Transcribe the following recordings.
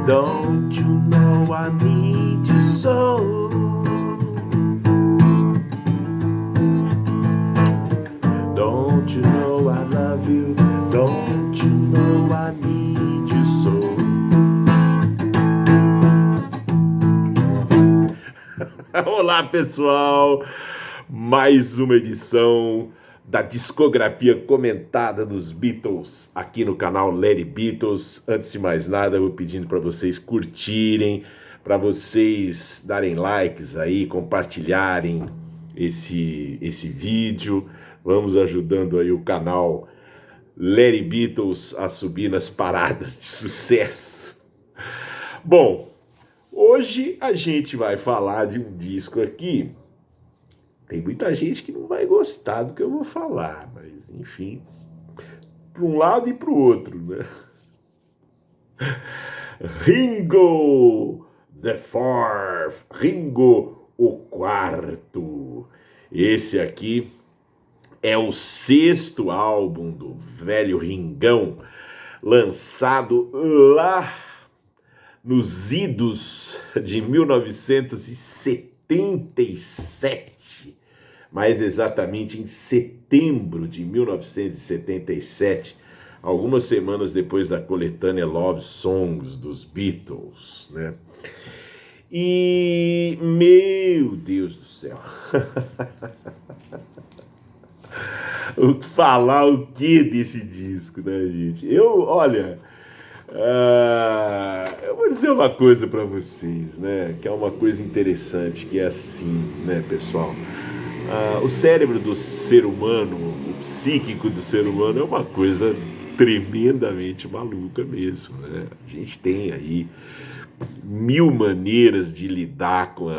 Don't you know I need you so? Don't you know I love you? Don't you know I need you so? Olá, pessoal! Mais uma edição da discografia comentada dos Beatles aqui no canal Larry Beatles. Antes de mais nada, eu vou pedindo para vocês curtirem, para vocês darem likes aí, compartilharem esse vídeo. Vamos ajudando aí o canal Larry Beatles a subir nas paradas de sucesso. Bom, hoje a gente vai falar de um disco aqui. Tem muita gente que não vai gostar do que eu vou falar, mas enfim, para um lado e para o outro, né? Ringo the Fourth, Ringo o Quarto. Esse aqui é o sexto álbum do velho Ringão, lançado lá nos idos de 1977, mais exatamente em setembro de 1977, algumas semanas depois da coletânea Love Songs dos Beatles, né? E, meu Deus do céu, falar o que desse disco, né, gente? Eu vou dizer uma coisa para vocês, né? Que é uma coisa interessante, que é assim, né, pessoal? O cérebro do ser humano, o psíquico do ser humano é uma coisa tremendamente maluca mesmo, né? A gente tem aí mil maneiras de lidar com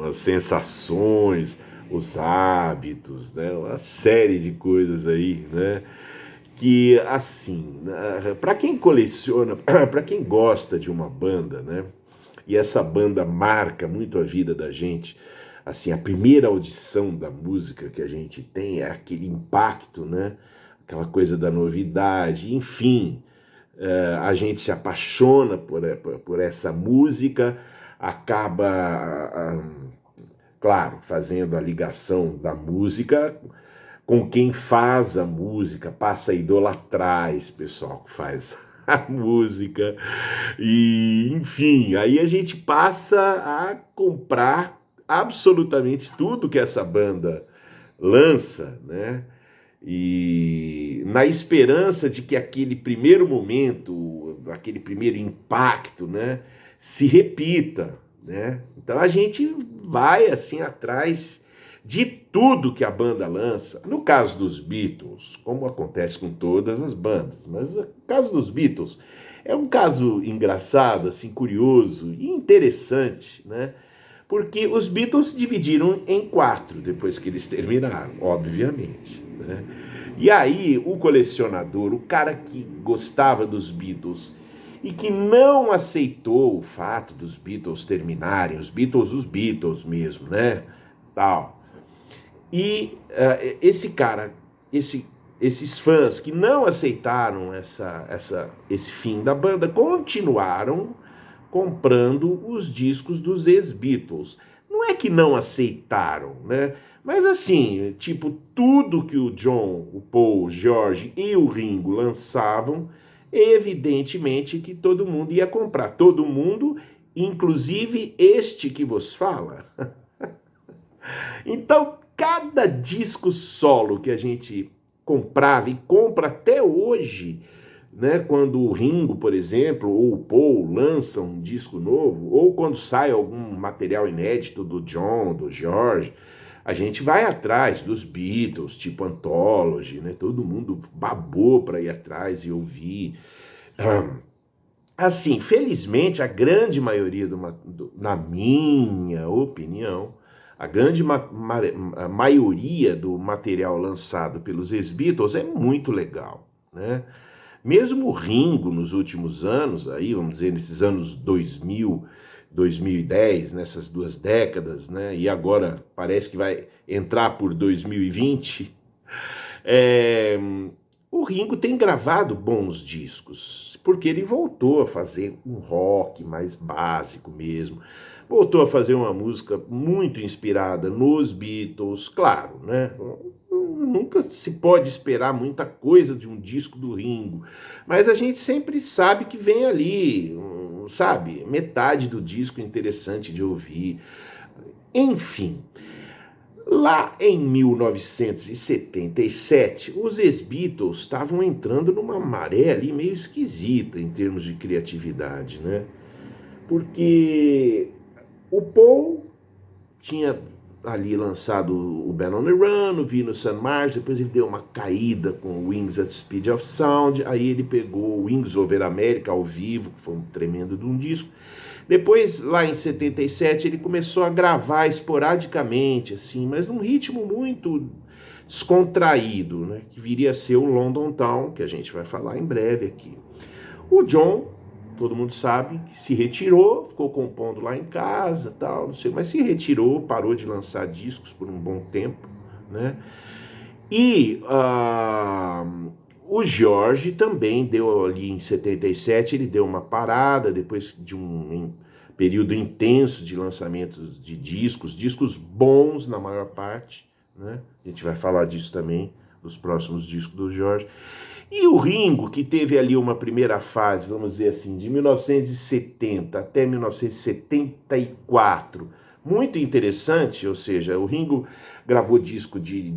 as sensações, os hábitos, né? Uma série de coisas aí, né? Que assim, para quem coleciona, para quem gosta de uma banda, né? E essa banda marca muito a vida da gente. Assim, a primeira audição da música que a gente tem é aquele impacto, né? Aquela coisa da novidade, enfim, a gente se apaixona por essa música, acaba, claro, fazendo a ligação da música com quem faz a música, passa a idolatrar esse pessoal que faz a música, e enfim, aí a gente passa a comprar absolutamente tudo que essa banda lança, né? E na esperança de que aquele primeiro momento, aquele primeiro impacto, né, se repita, né? Então a gente vai assim atrás de tudo que a banda lança. No caso dos Beatles, como acontece com todas as bandas, mas no caso dos Beatles é um caso engraçado, assim, curioso e interessante, né? Porque os Beatles dividiram em 4 depois que eles terminaram, obviamente, né? E aí o colecionador, o cara que gostava dos Beatles e que não aceitou o fato dos Beatles terminarem, os Beatles mesmo, né? Tal. E esse cara, esses fãs que não aceitaram esse fim da banda, continuaram comprando os discos dos ex-Beatles. Não é que não aceitaram, né? Mas assim, tipo, tudo que o John, o Paul, o George e o Ringo lançavam, evidentemente que todo mundo ia comprar. Todo mundo, inclusive este que vos fala. Então, cada disco solo que a gente comprava e compra até hoje, né, quando o Ringo, por exemplo, ou o Paul lançam um disco novo, ou quando sai algum material inédito do John, do George, a gente vai atrás dos Beatles, tipo Anthology, né? Todo mundo babou para ir atrás e ouvir. Assim, felizmente, a grande maioria, na minha opinião, a grande a maioria do material lançado pelos ex-Beatles é muito legal, né? Mesmo o Ringo, nos últimos anos, aí, vamos dizer, nesses anos 2000, 2010, nessas 2 décadas, né? E agora parece que vai entrar por 2020, O Ringo tem gravado bons discos, porque ele voltou a fazer um rock mais básico mesmo. Voltou a fazer uma música muito inspirada nos Beatles, claro, né? Nunca se pode esperar muita coisa de um disco do Ringo, mas a gente sempre sabe que vem ali, sabe, metade do disco interessante de ouvir. Enfim, lá em 1977, os ex-Beatles estavam entrando numa maré ali meio esquisita em termos de criatividade, né? Porque o Paul tinha ali lançado o Ben on the Run, o Venus and Mars, depois ele deu uma caída com Wings at the Speed of Sound, aí ele pegou Wings Over America ao vivo, que foi um tremendo de um disco. Depois, lá em 77, ele começou a gravar esporadicamente, assim, mas num ritmo muito descontraído, né? Que viria a ser o London Town, que a gente vai falar em breve aqui. O John, todo mundo sabe, que se retirou, ficou compondo lá em casa, tal, não sei, mas se retirou, parou de lançar discos por um bom tempo, né? E o George também deu ali em 77, ele deu uma parada depois de um período intenso de lançamentos de discos bons na maior parte, né? A gente vai falar disso também nos próximos discos do George. E o Ringo, que teve ali uma primeira fase, vamos dizer assim, de 1970 até 1974, muito interessante, ou seja, o Ringo gravou disco de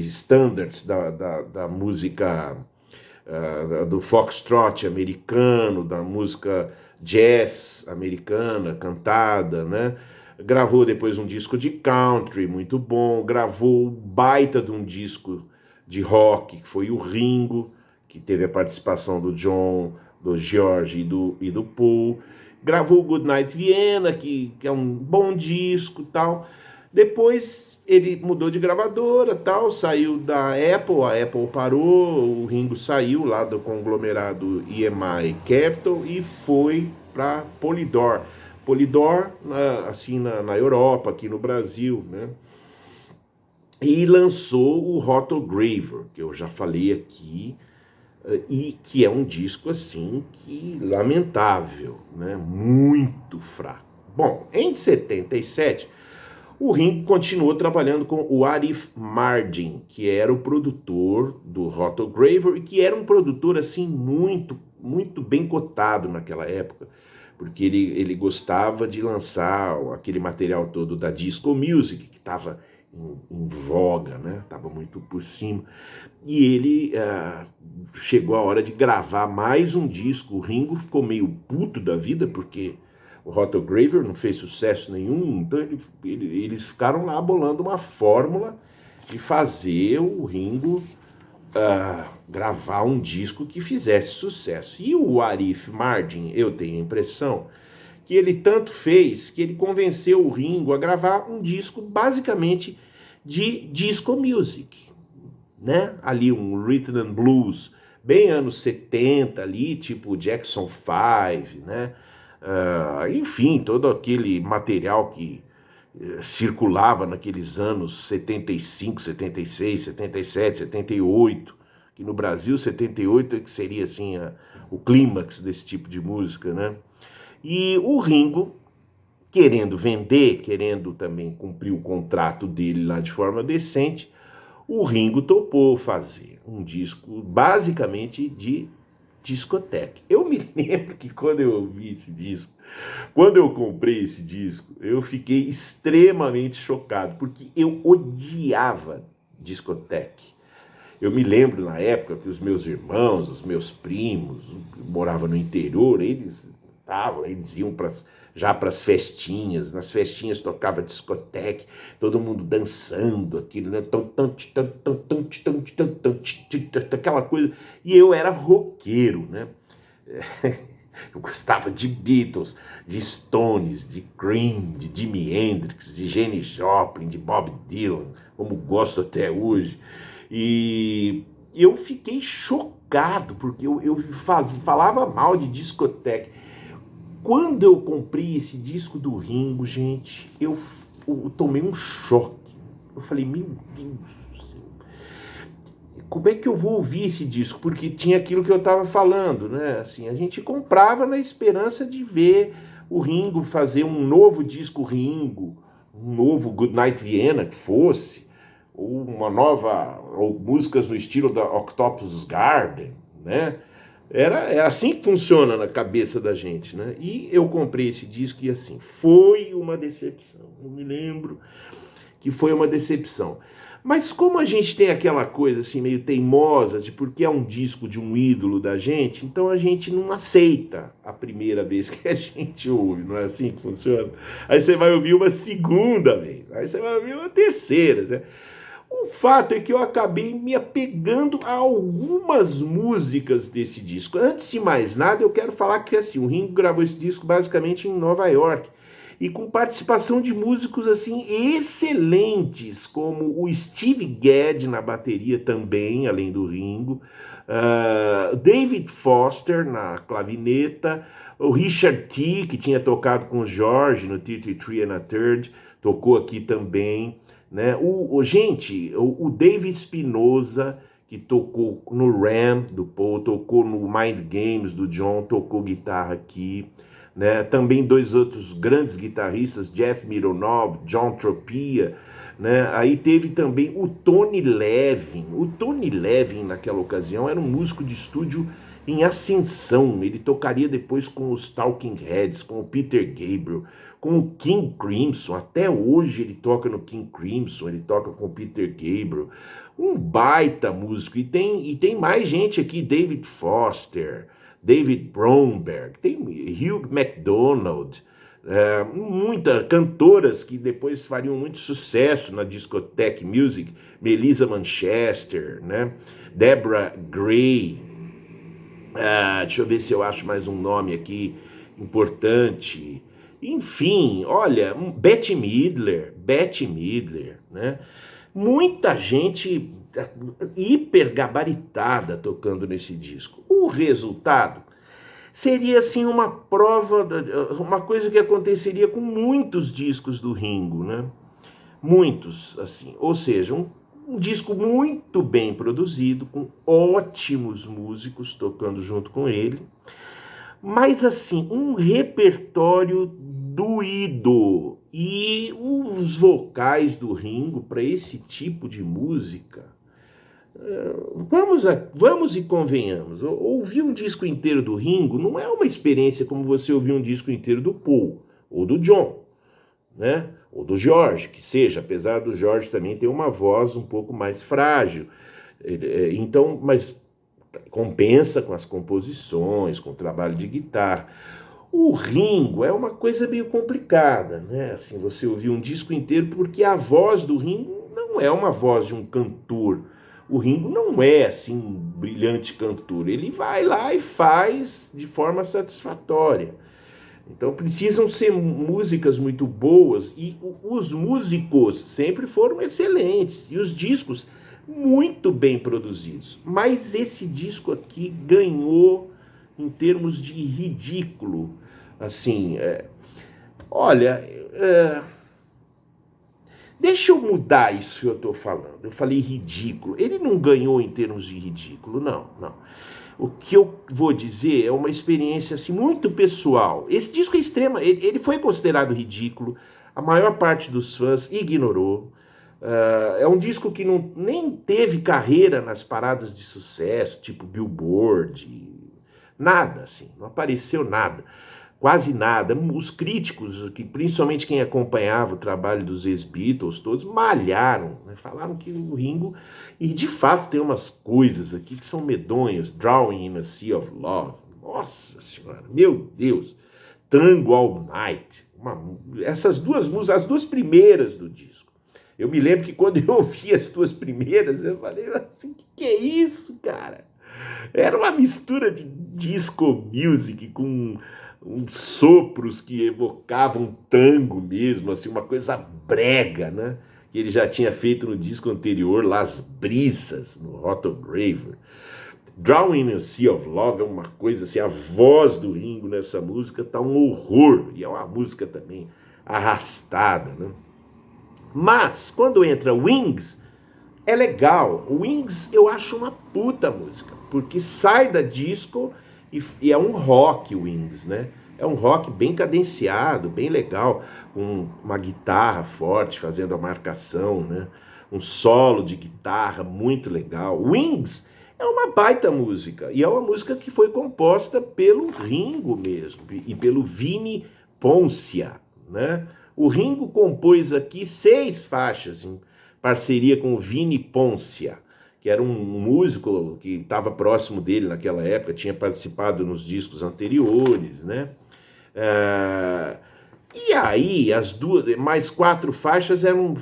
standards da música do foxtrot americano, da música jazz americana, cantada, né? Gravou depois um disco de country, muito bom, gravou um baita de um disco de rock, que foi o Ringo, que teve a participação do John, do George e do Paul. Gravou o Goodnight Vienna, que é um bom disco, tal. Depois ele mudou de gravadora, tal, saiu da Apple, a Apple parou, o Ringo saiu lá do conglomerado EMI Capital e foi para Polydor. Polydor, assim, na Europa, aqui no Brasil, né? E lançou o Rotograver, que eu já falei aqui, e que é um disco assim que lamentável, né? Muito fraco. Bom, em 77, o Ringo continuou trabalhando com o Arif Mardin, que era o produtor do Rotograver e que era um produtor assim muito bem cotado naquela época, porque ele gostava de lançar aquele material todo da disco music que estava em voga, né? Tava muito por cima. E ele chegou a hora de gravar mais um disco. O Ringo ficou meio puto da vida, porque o Rotograver não fez sucesso nenhum, então eles ficaram lá bolando uma fórmula de fazer o Ringo gravar um disco que fizesse sucesso. E o Arif Mardin, eu tenho a impressão que ele tanto fez que ele convenceu o Ringo a gravar um disco basicamente de disco music, né? Ali um rhythm and blues, bem anos 70 ali, tipo Jackson 5, né? Enfim, todo aquele material que circulava naqueles anos 75, 76, 77, 78, que no Brasil 78 é que seria assim o clímax desse tipo de música, né? E o Ringo, querendo vender, querendo também cumprir o contrato dele lá de forma decente, o Ringo topou fazer um disco basicamente de discoteca. Eu me lembro que quando eu ouvi esse disco, quando eu comprei esse disco, eu fiquei extremamente chocado, porque eu odiava discoteca. Eu me lembro na época que os meus irmãos, os meus primos, moravam no interior, eles iam já para as festinhas, nas festinhas tocava discoteca, todo mundo dançando, aquilo, né? Aquela coisa. E eu era roqueiro, né? Eu gostava de Beatles, de Stones, de Cream, de Jimi Hendrix, de Janis Joplin, de Bob Dylan, como gosto até hoje. E eu fiquei chocado, porque eu falava mal de discoteca. Quando eu comprei esse disco do Ringo, gente, eu tomei um choque. Eu falei, meu Deus do céu. como é que eu vou ouvir esse disco? Porque tinha aquilo que eu estava falando, né? Assim, a gente comprava na esperança de ver o Ringo fazer um novo disco Ringo, um novo Goodnight Vienna, que fosse, ou uma nova, ou músicas no estilo da Octopus Garden, né? Era assim que funciona na cabeça da gente, né? E eu comprei esse disco e assim, foi uma decepção. Eu me lembro que foi uma decepção. Mas como a gente tem aquela coisa assim meio teimosa de porque é um disco de um ídolo da gente, então a gente não aceita a primeira vez que a gente ouve, não é assim que funciona? Aí você vai ouvir uma segunda vez, aí você vai ouvir uma terceira, né? O fato é que eu acabei me apegando a algumas músicas desse disco. Antes de mais nada, eu quero falar que assim, o Ringo gravou esse disco basicamente em Nova York e com participação de músicos assim excelentes, como o Steve Gadd na bateria também, além do Ringo, David Foster na clavineta, o Richard T, que tinha tocado com o George no 33 and a Third, tocou aqui também, né? Gente, o Dave Spinoza, que tocou no Ram do Paul, tocou no Mind Games do John, tocou guitarra aqui, né? Também dois outros grandes guitarristas, Jeff Mironov, John Tropia, né? Aí teve também o Tony Levin. O Tony Levin, naquela ocasião, era um músico de estúdio em ascensão. Ele tocaria depois com os Talking Heads, com o Peter Gabriel, com o King Crimson. Até hoje ele toca no King Crimson, ele toca com o Peter Gabriel. Um baita músico. E tem mais gente aqui, David Foster, David Bromberg, tem Hugh MacDonald, muitas cantoras que depois fariam muito sucesso na discotheque music, Melissa Manchester, né? Deborah Gray, deixa eu ver se eu acho mais um nome aqui importante. Enfim, olha, Bette Midler, né? Muita gente hiper gabaritada tocando nesse disco. O resultado seria assim uma prova, uma coisa que aconteceria com muitos discos do Ringo, né? Muitos, assim, ou seja, um disco muito bem produzido, com ótimos músicos tocando junto com ele, mas assim, um repertório doído. E os vocais do Ringo para esse tipo de música, vamos e convenhamos, ouvir um disco inteiro do Ringo não é uma experiência como você ouvir um disco inteiro do Paul, ou do John, né? Ou do George, que seja, apesar do George também ter uma voz um pouco mais frágil. Então, mas compensa com as composições, com o trabalho de guitarra. O Ringo é uma coisa meio complicada, né? Assim, você ouvir um disco inteiro, porque a voz do Ringo não é uma voz de um cantor. O Ringo não é assim um brilhante cantor. Ele vai lá e faz de forma satisfatória. Então precisam ser músicas muito boas e os músicos sempre foram excelentes e os discos muito bem produzidos. Mas esse disco aqui ganhou em termos de ridículo. Assim, olha, deixa eu mudar isso que eu estou falando. Eu falei ridículo. Ele não ganhou em termos de ridículo, não, não. O que eu vou dizer é uma experiência assim, muito pessoal. Esse disco é extremo, ele foi considerado ridículo, a maior parte dos fãs ignorou. É um disco que nem teve carreira nas paradas de sucesso, tipo Billboard, nada assim, não apareceu nada, quase nada. Os críticos, que principalmente quem acompanhava o trabalho dos ex-Beatles, todos malharam, né? Falaram que o Ringo, e de fato tem umas coisas aqui que são medonhas, Drawing in a Sea of Love, nossa senhora, meu Deus, Tango All Night, essas duas músicas, as duas primeiras do disco. Eu me lembro que quando eu ouvi as duas primeiras, eu falei assim, que é isso, cara? Era uma mistura de disco music com uns sopros que evocavam tango mesmo, assim, uma coisa brega, né? Que ele já tinha feito no disco anterior, Las Brisas, no Rotograver. Drawing in a Sea of Love é uma coisa assim, a voz do Ringo nessa música tá um horror, e é uma música também arrastada, né? Mas, quando entra Wings, É legal. Wings eu acho uma puta música, porque sai da disco e é um rock Wings, né? É um rock bem cadenciado, bem legal, com uma guitarra forte fazendo a marcação, né? Um solo de guitarra muito legal. Wings é uma baita música, e é uma música que foi composta pelo Ringo mesmo, e pelo Vini Poncia, né? O Ringo compôs aqui 6 faixas em parceria com o Vini Poncia, que era um músico que estava próximo dele naquela época, tinha participado nos discos anteriores, né? É, e aí, as duas, mais 4 faixas eram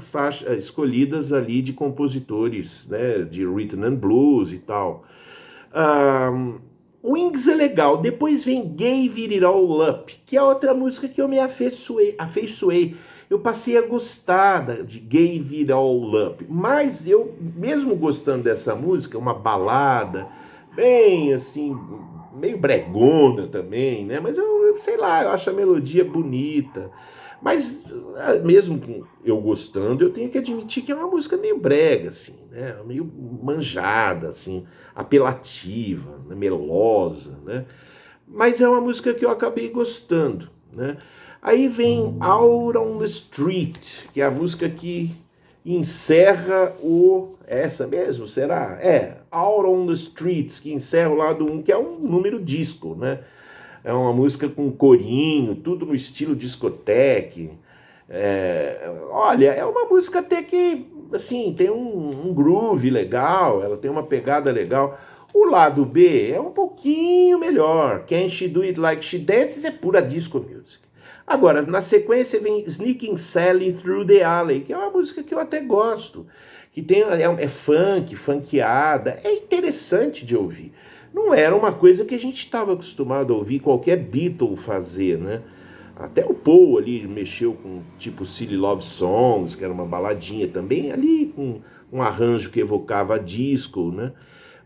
escolhidas ali de compositores, né, de rhythm and blues e tal. Wings é legal. Depois vem Gave It All Up, que é outra música que eu me afeiçoei. Eu passei a gostar de Gave It All Up. Mas eu, mesmo gostando dessa música, uma balada, bem assim, meio bregona também, né? Mas eu sei lá, eu acho a melodia bonita. Mas mesmo eu gostando, eu tenho que admitir que é uma música meio brega, assim, né? Meio manjada, assim, apelativa, né? Melosa, né? Mas é uma música que eu acabei gostando, né? Aí vem Out on the Street, que é a música que encerra o... Essa mesmo, será? Out on the Streets, que encerra o lado 1, que é um número disco, né? É uma música com corinho, tudo no estilo discoteque. Olha, é uma música até que, assim, tem um groove legal, ela tem uma pegada legal. O lado B é um pouquinho melhor. Can She Do It Like She Dances é pura disco music. Agora, na sequência vem Sneaking Sally Through the Alley, que é uma música que eu até gosto, que tem, é funk, funkeada, é interessante de ouvir. Não era uma coisa que a gente estava acostumado a ouvir qualquer Beatle fazer, né? Até o Paul ali mexeu com tipo Silly Love Songs, que era uma baladinha também, ali com um arranjo que evocava disco, né?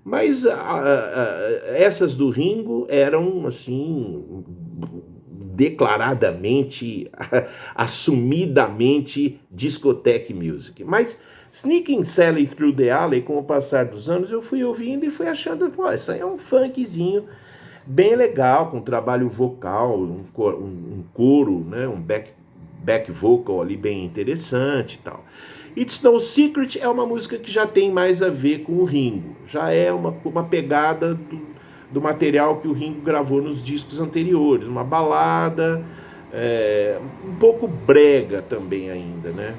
Mas essas do Ringo eram, assim, declaradamente, assumidamente discotheque music. Mas Sneaking Sally Through the Alley, com o passar dos anos, eu fui ouvindo e fui achando, pô, isso aí é um funkzinho bem legal, com trabalho vocal, um coro, né, um back vocal ali bem interessante e tal. It's No Secret é uma música que já tem mais a ver com o Ringo, já é uma pegada do material que o Ringo gravou nos discos anteriores, uma balada, um pouco brega também ainda, né?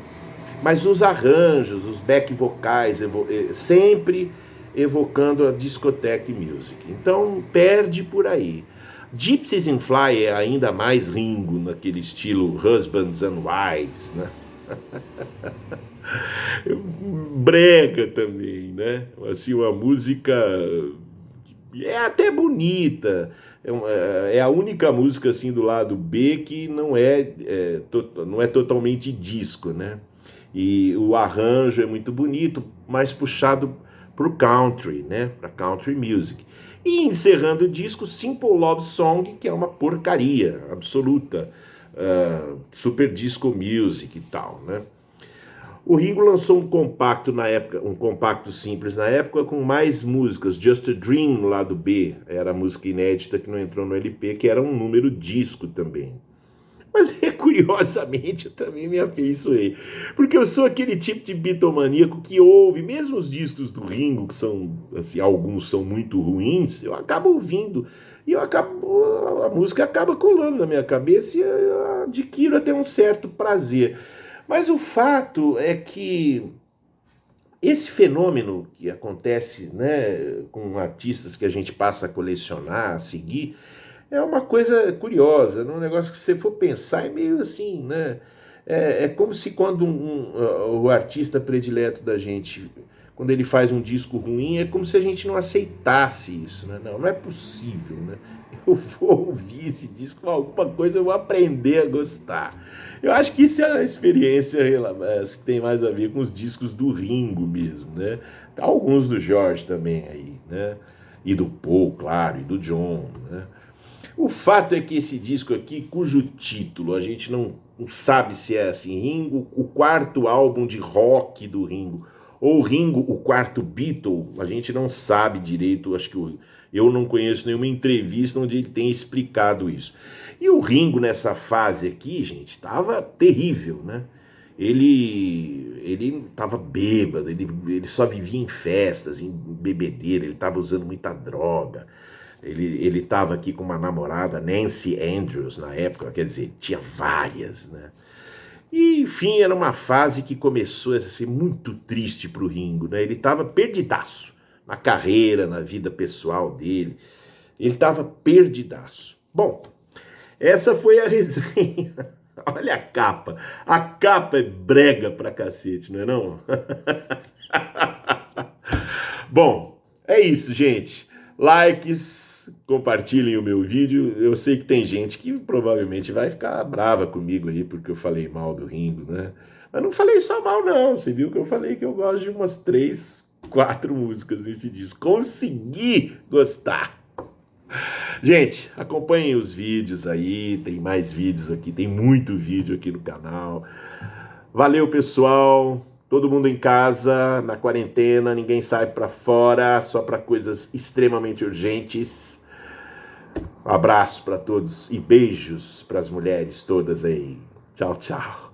Mas os arranjos, os back vocais, sempre evocando a discotheque music. Então perde por aí. Gypsies in Fly é ainda mais Ringo, naquele estilo Husbands and Wives, né? Brega também, né? Assim, uma música é até bonita. É a única música assim do lado B que não é totalmente disco, né? E o arranjo é muito bonito, mais puxado para o country, né? Para country music. E encerrando o disco, Simple Love Song, que é uma porcaria absoluta, super disco music e tal, né? O Ringo lançou um compacto na época, um compacto simples na época, com mais músicas. Just a Dream no lado B, era a música inédita que não entrou no LP, que era um número disco também. Mas, curiosamente, eu também me afeiçoei. Porque eu sou aquele tipo de bitomaníaco que ouve, mesmo os discos do Ringo, que são, assim, alguns são muito ruins, eu acabo ouvindo. E a música acaba colando na minha cabeça e eu adquiro até um certo prazer. Mas o fato é que esse fenômeno que acontece, né, com artistas que a gente passa a colecionar, a seguir, é uma coisa curiosa, um negócio que se você for pensar é meio assim, né? É como se quando o artista predileto da gente, quando ele faz um disco ruim, é como se a gente não aceitasse isso, né? Não é possível, né? Eu vou ouvir esse disco, alguma coisa eu vou aprender a gostar. Eu acho que isso é uma experiência que tem mais a ver com os discos do Ringo mesmo, né? Alguns do George também aí, né? E do Paul, claro, e do John, né? O fato é que esse disco aqui, cujo título a gente não sabe se é assim, Ringo, o quarto álbum de rock do Ringo, Ou o Ringo, o quarto Beatle, a gente não sabe direito, acho que eu não conheço nenhuma entrevista onde ele tenha explicado isso. E o Ringo nessa fase aqui, gente, estava terrível, né? Ele estava bêbado, ele só vivia em festas, em bebedeira, ele estava usando muita droga. Ele estava aqui com uma namorada, Nancy Andrews, na época, quer dizer, tinha várias, né? E, enfim, era uma fase que começou a ser muito triste para o Ringo, né? Ele estava perdidaço na carreira, na vida pessoal dele. Ele estava perdidaço. Bom, essa foi a resenha. Olha a capa. A capa é brega pra cacete, não é não? Bom, é isso, gente. Likes, compartilhem o meu vídeo. Eu sei que tem gente que provavelmente vai ficar brava comigo aí porque eu falei mal do Ringo, né? Mas não falei só mal, não. Você viu que eu falei que eu gosto de umas 3, 4 músicas desse disco. Consegui gostar. Gente, acompanhem os vídeos aí, tem mais vídeos aqui, tem muito vídeo aqui no canal. Valeu, pessoal. Todo mundo em casa, na quarentena, ninguém sai para fora, só para coisas extremamente urgentes. Um abraço para todos e beijos para as mulheres todas aí. Tchau, tchau.